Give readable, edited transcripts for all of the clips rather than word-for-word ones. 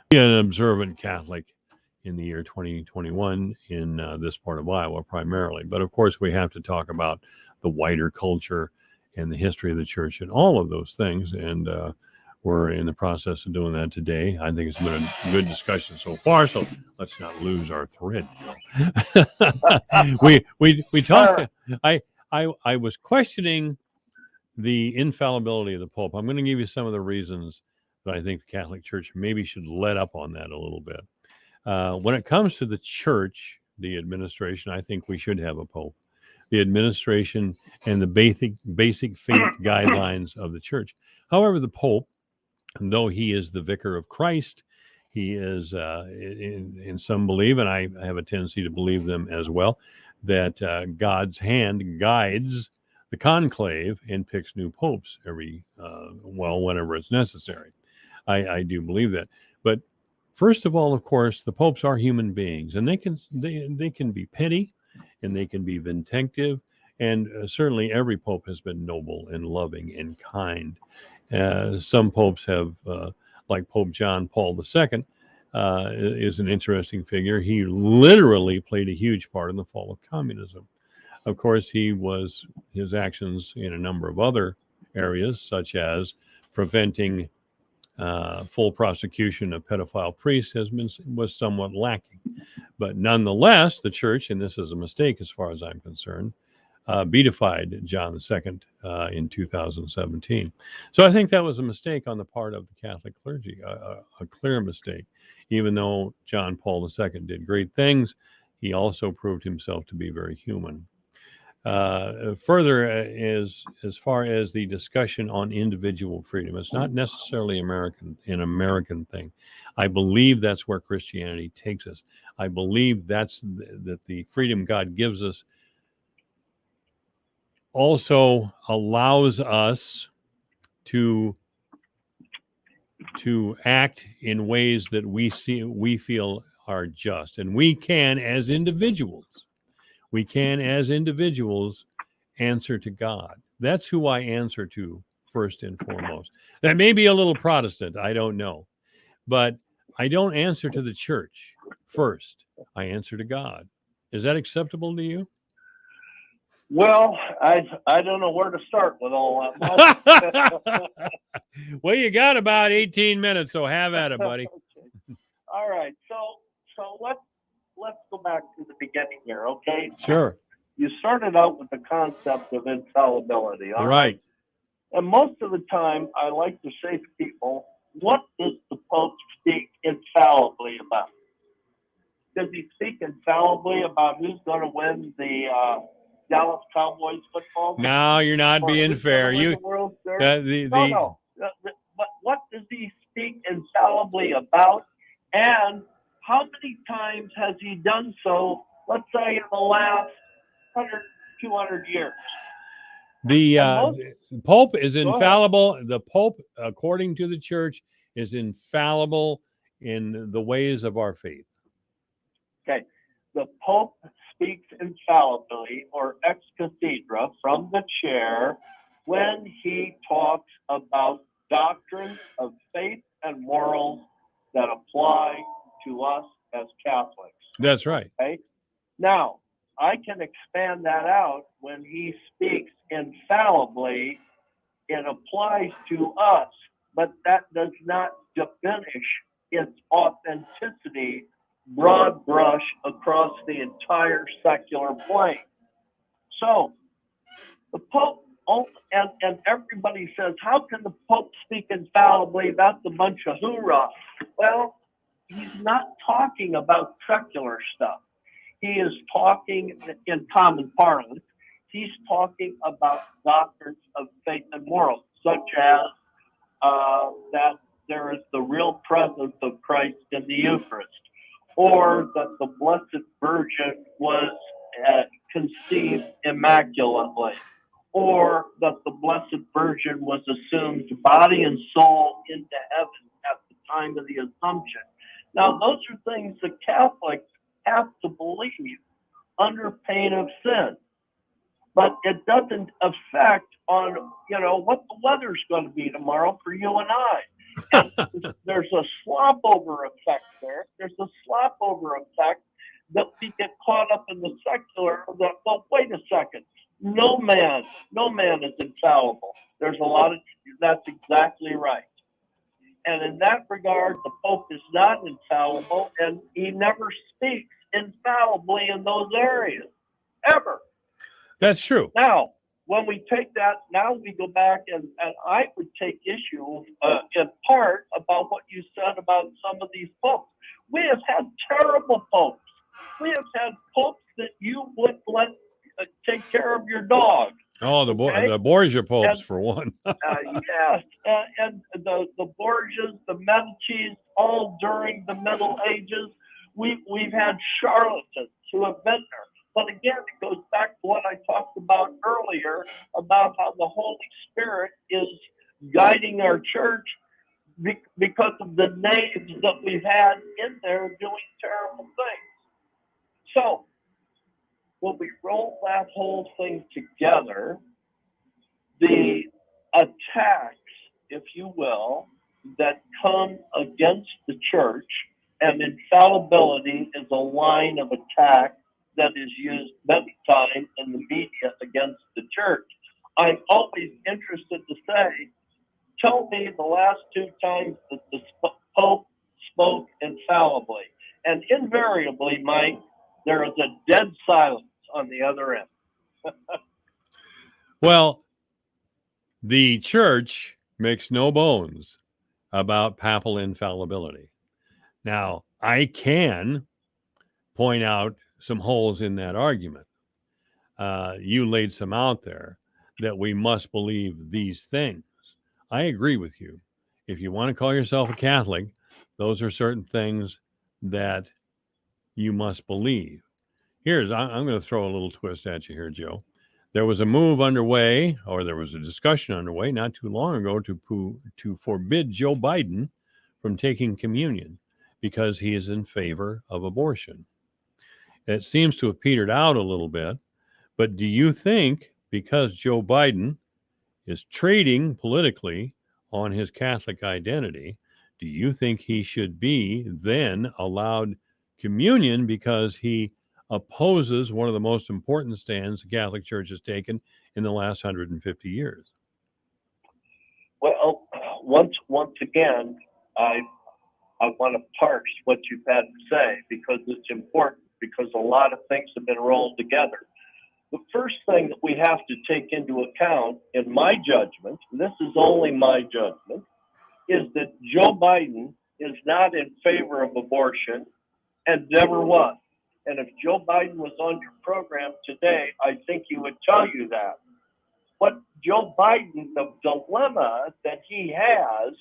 be an observant Catholic in the year 2021 in this part of Iowa primarily. But of course, we have to talk about the wider culture and the history of the church and all of those things. And we're in the process of doing that today. I think it's been a good discussion so far. So let's not lose our thread. We talked. I was questioning the infallibility of the Pope. I'm going to give you some of the reasons that I think the Catholic Church maybe should let up on that a little bit. When it comes to the church, the administration, I think we should have a Pope. The administration and the basic faith guidelines of the church. However, the Pope, though he is the vicar of Christ, he is, in some believe, and I have a tendency to believe them as well, that God's hand guides the conclave and picks new popes whenever it's necessary. I do believe that. But first of all, of course, the popes are human beings, and they can be petty, and they can be vindictive, and certainly every pope has been noble and loving and kind. Some popes have, like Pope John Paul II, is an interesting figure. He literally played a huge part in the fall of communism. Of course, his actions in a number of other areas, such as preventing full prosecution of pedophile priests, was somewhat lacking. But nonetheless, the church, and this is a mistake as far as I'm concerned, beatified John II in 2017. So I think that was a mistake on the part of the Catholic clergy, a clear mistake. Even though John Paul II did great things, he also proved himself to be very human. Further, as far as the discussion on individual freedom, it's not necessarily an American thing. I believe that's where Christianity takes us. I believe that the freedom God gives us also allows us to act in ways that we feel are just, and we can as individuals answer to God. That's who I answer to first and foremost. That may be a little Protestant, I don't know, but I don't answer to the church first. I answer to God. Is that acceptable to you? Well, I don't know where to start with all that. Well, you got about 18 minutes, so have at it, buddy. Okay. All right. So let's go back to the beginning here, okay? Sure. You started out with the concept of infallibility, all right? And most of the time, I like to say to people, what does the Pope speak infallibly about? Does he speak infallibly about who's going to win the Dallas Cowboys football game? No, you're not being fair. No. But what does he speak infallibly about? And how many times has he done so, let's say, in the last 100, 200 years? The Pope is infallible. The Pope, according to the church, is infallible in the ways of our faith. Okay. The Pope speaks infallibly, or ex cathedra, from the chair, when he talks about doctrines of faith and morals that apply to us as Catholics. That's right. Okay. Now, I can expand that out when he speaks infallibly. It applies to us, but that does not diminish its authenticity, broad brush across the entire secular plane. So, the Pope, and everybody says, how can the Pope speak infallibly? That's a bunch of hoorah. Well, he's not talking about secular stuff. He is talking in common parlance. He's talking about doctrines of faith and morals, such as that there is the real presence of Christ in the Eucharist, or that the Blessed Virgin was conceived immaculately, or that the Blessed Virgin was assumed body and soul into heaven at the time of the Assumption. Now, those are things that Catholics have to believe under pain of sin. But it doesn't affect on, what the weather's going to be tomorrow for you and I. And there's a slop over effect there. There's a slop over effect that we get caught up in the secular that, well, wait a second. No man is infallible. There's a lot of, that's exactly right. And in that regard, the Pope is not infallible, and he never speaks infallibly in those areas, ever. That's true. Now, when we take that, now we go back, and I would take issue in part about what you said about some of these popes. We have had terrible popes. We have had popes that you would let take care of your dog. Oh, the Borgia popes, for one. Yes, and the Borgias, the Medicis, all during the Middle Ages, we've had charlatans who have been there. But again, it goes back to what I talked about earlier about how the Holy Spirit is guiding our church because of the names that we've had in there doing terrible things. So when we roll that whole thing together, the attacks, if you will, that come against the church, and infallibility is a line of attack that is used many times in the media against the church. I'm always interested to say, tell me the last two times that the Pope spoke infallibly. And invariably, Mike, there is a dead silence on the other end. Well, the church makes no bones about papal infallibility. Now, I can point out some holes in that argument. You laid some out there that we must believe these things. I agree with you. If you want to call yourself a Catholic, those are certain things that you must believe. I'm going to throw a little twist at you here, Joe. There was a move underway, or there was a discussion underway not too long ago to forbid Joe Biden from taking communion because he is in favor of abortion. It seems to have petered out a little bit, but do you think because Joe Biden is trading politically on his Catholic identity, do you think he should be then allowed communion because he opposes one of the most important stands the Catholic Church has taken in the last 150 years? Well, once again, I want to parse what you've had to say because it's important, because a lot of things have been rolled together. The first thing that we have to take into account, in my judgment, and this is only my judgment, is that Joe Biden is not in favor of abortion and never was. And if Joe Biden was on your program today, I think he would tell you that. But Joe Biden, the dilemma that he has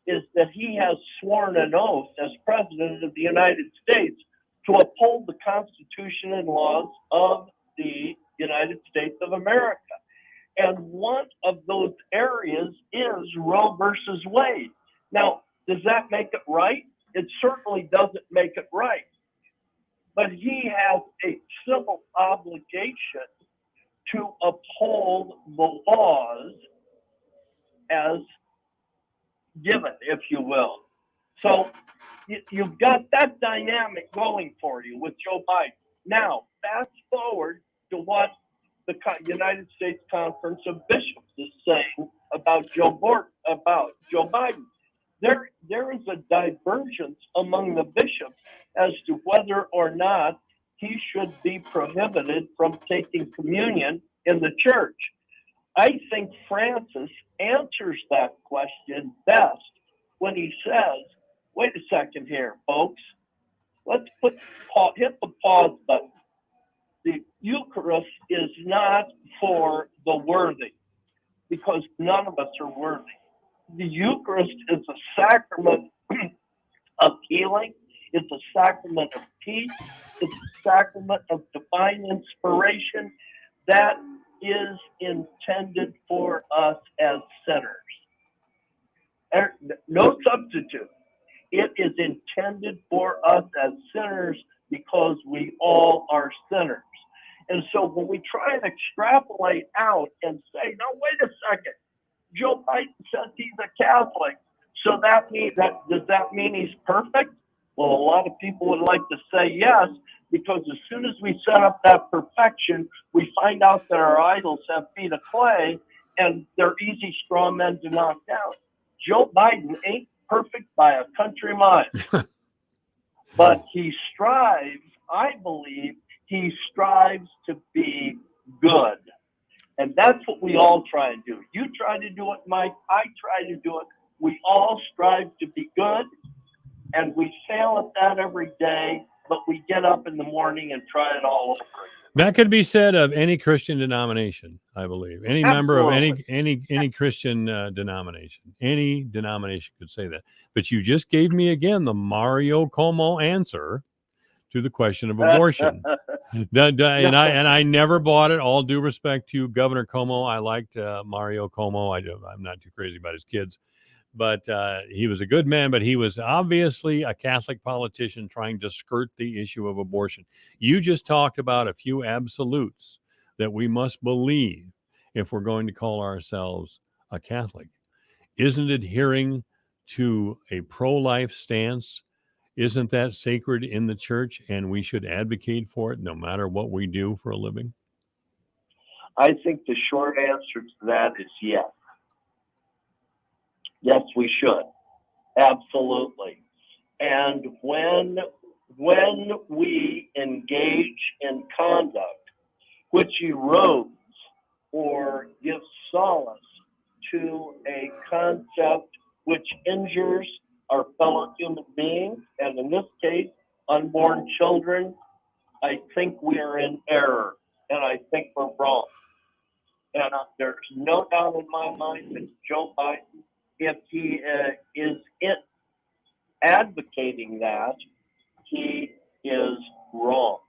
is that he has sworn an oath as president of the United States to uphold the Constitution and laws of the United States of America. And one of those areas is Roe versus Wade. Now, does that make it right? It certainly doesn't make it right. But he has a civil obligation to uphold the laws as given, if you will. So you've got that dynamic going for you with Joe Biden. Now, fast forward to what the United States Conference of Bishops is saying about Joe Biden. There is a divergence among the bishops as to whether or not he should be prohibited from taking communion in the church. I think Francis answers that question best when he says, wait a second here, folks. Let's hit the pause button. The Eucharist is not for the worthy, because none of us are worthy. The Eucharist is a sacrament of healing. It's a sacrament of peace. It's a sacrament of divine inspiration that is intended for us as sinners. No substitute. It is intended for us as sinners because we all are sinners. And so when we try and extrapolate out and say, no, wait a second, Joe Biden says he's a Catholic, So does that mean he's perfect? Well, a lot of people would like to say yes, because as soon as we set up that perfection, we find out that our idols have feet of clay and they're easy straw men to knock down. Joe Biden ain't perfect by a country mile, but he strives, I believe, he strives to be good. And that's what we all try and do. You try to do it, Mike. I try to do it. We all strive to be good, and we fail at that every day, but we get up in the morning and try it all over again. That could be said of any Christian denomination, I believe. Any member of any Christian denomination. Any denomination could say that. But you just gave me again the Mario Cuomo answer to the question of abortion. And I never bought it. All due respect to Governor Cuomo, I liked Mario Cuomo. I'm not too crazy about his kids, but he was a good man. But he was obviously a Catholic politician trying to skirt the issue of abortion. You just talked about a few absolutes that we must believe if we're going to call ourselves a Catholic. Isn't adhering to a pro-life stance, isn't that sacred in the church, and we should advocate for it no matter what we do for a living? I think the short answer to that is yes. Yes, we should. Absolutely. And when we engage in conduct which erodes or gives solace to a concept which injures our fellow human beings, and in this case, unborn children, I think we are in error, and I think we're wrong. And there's no doubt in my mind that Joe Biden, if he is advocating that, he is wrong.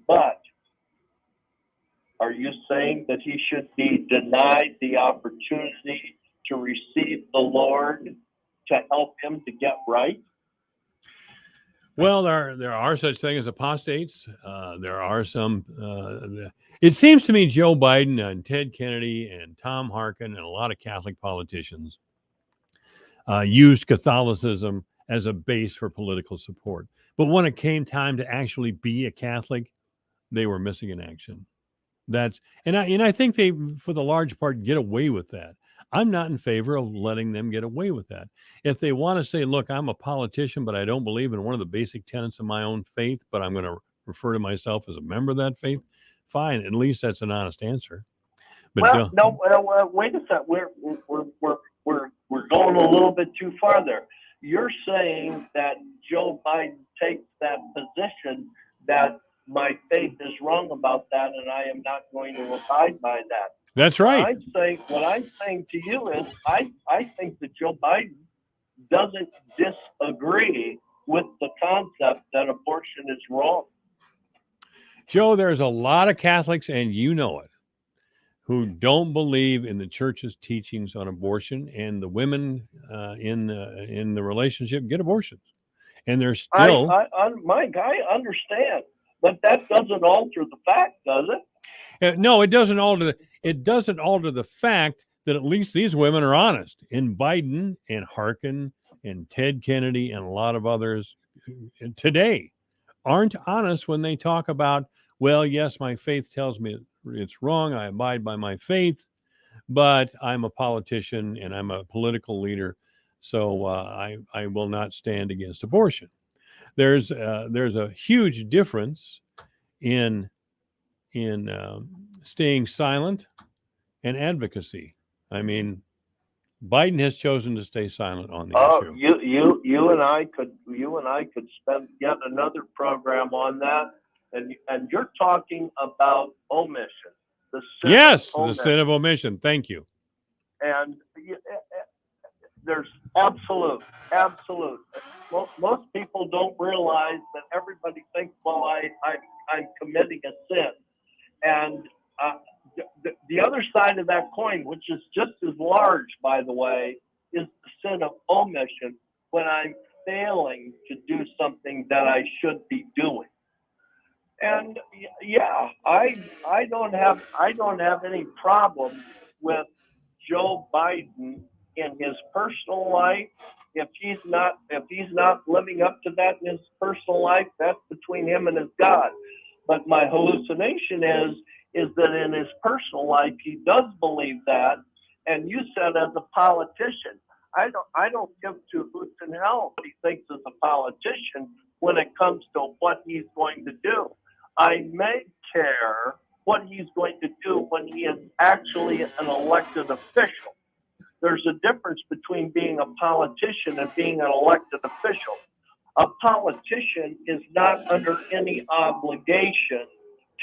But are you saying that he should be denied the opportunity to receive the Lord to help him to get right? Well, there are such things as apostates. There are some. It seems to me Joe Biden and Ted Kennedy and Tom Harkin and a lot of Catholic politicians used Catholicism as a base for political support. But when it came time to actually be a Catholic, they were missing in action. And I think they, for the large part, get away with that. I'm not in favor of letting them get away with that. If they want to say, look, I'm a politician, but I don't believe in one of the basic tenets of my own faith, but I'm going to refer to myself as a member of that faith, fine. At least that's an honest answer. But wait a second. We're going a little bit too far there. You're saying that Joe Biden takes that position that my faith is wrong about that, and I am not going to abide by that. That's right. What I'm saying to you is, I think that Joe Biden doesn't disagree with the concept that abortion is wrong. Joe, there's a lot of Catholics, and you know it, who don't believe in the church's teachings on abortion, and the women in the relationship get abortions, and they're still. Mike, I understand, but that doesn't alter the fact, does it? No, it doesn't alter. It doesn't alter the fact that at least these women are honest. In Biden and Harkin and Ted Kennedy and a lot of others today aren't honest when they talk about, well, yes, my faith tells me it's wrong. I abide by my faith, but I'm a politician and I'm a political leader, so I will not stand against abortion. There's a huge difference in staying silent and advocacy. I mean, Biden has chosen to stay silent on the issue. You and I could spend yet another program on that, and you're talking about omission. The sin of omission. Thank you. And there's absolute. Most people don't realize that everybody thinks, well, I'm committing a sin. And the other side of that coin, which is just as large, by the way, is the sin of omission, when I'm failing to do something that I should be doing. And yeah, I don't have any problem with Joe Biden in his personal life, if he's not living up to that in his personal life, that's between him and his God. But my hallucination is that in his personal life he does believe that. And you said as a politician, I don't give two hoots in hell what he thinks as a politician when it comes to what he's going to do. I may care what he's going to do when he is actually an elected official. There's a difference between being a politician and being an elected official. A politician is not under any obligation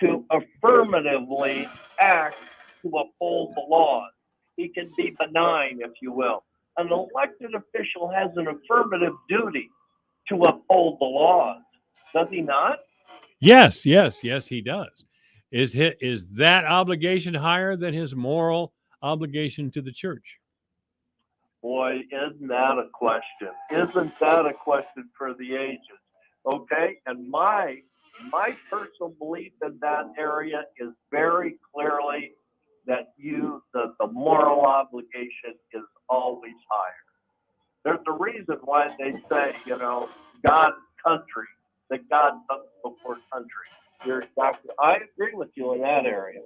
to affirmatively act to uphold the laws. He can be benign, if you will. An elected official has an affirmative duty to uphold the laws, does he not? Yes, he does. Is that obligation higher than his moral obligation to the church? Boy, isn't that a question? Isn't that a question for the ages? Okay, and my personal belief in that area is very clearly that the moral obligation is always higher. There's a reason why they say, God's country, that God comes before country. I agree with you in that area.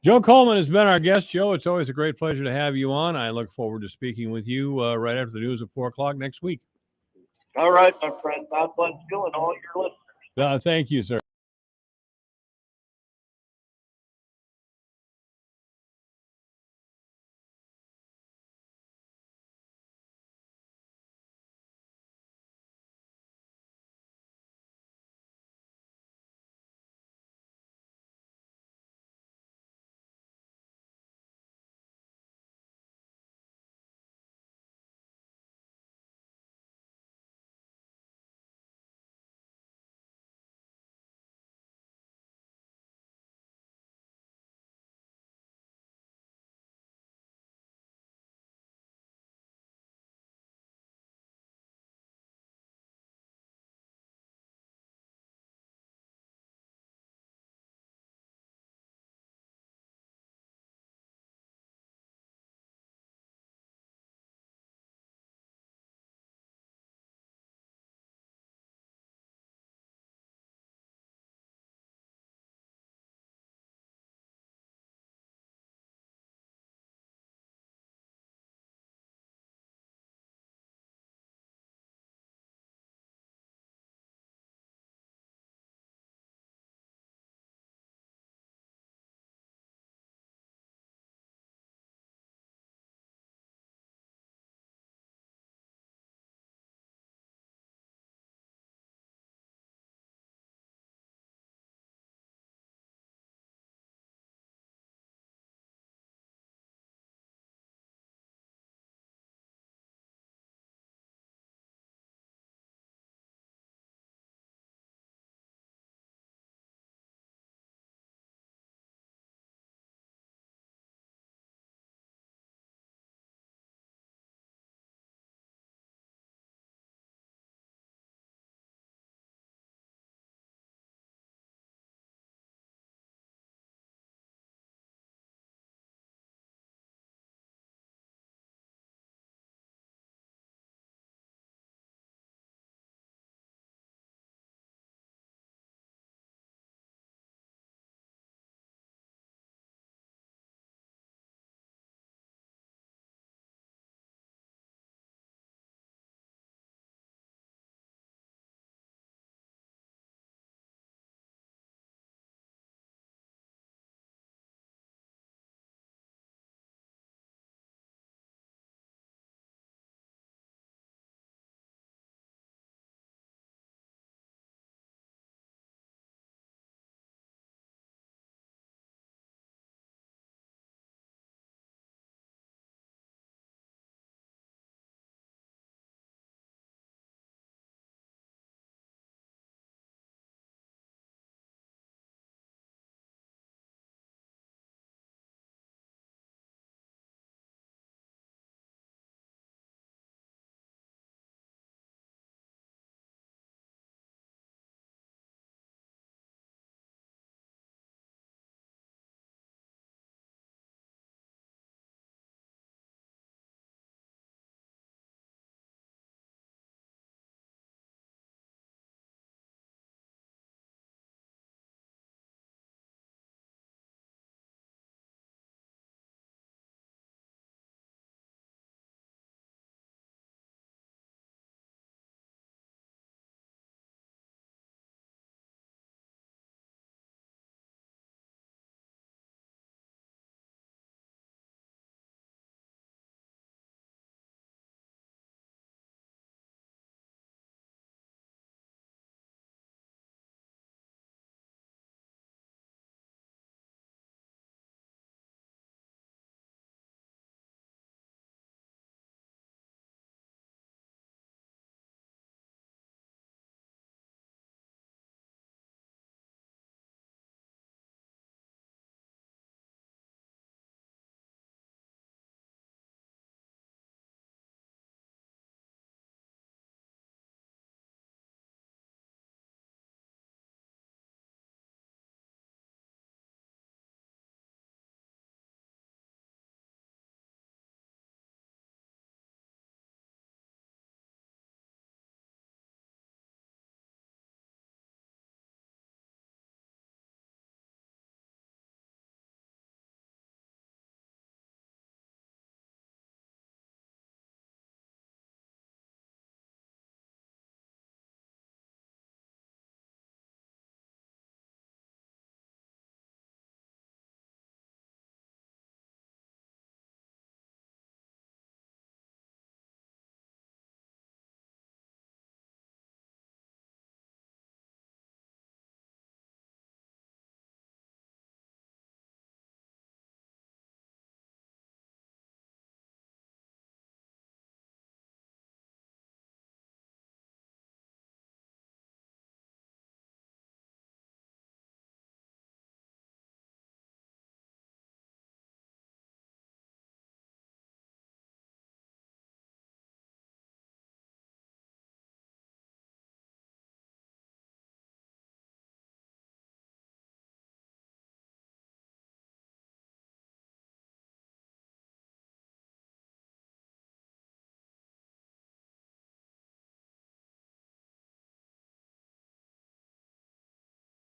Joe Coleman has been our guest. Joe, it's always a great pleasure to have you on. I look forward to speaking with you right after the news at 4 o'clock next week. All right, my friend. God bless you and all your listeners. Thank you, sir.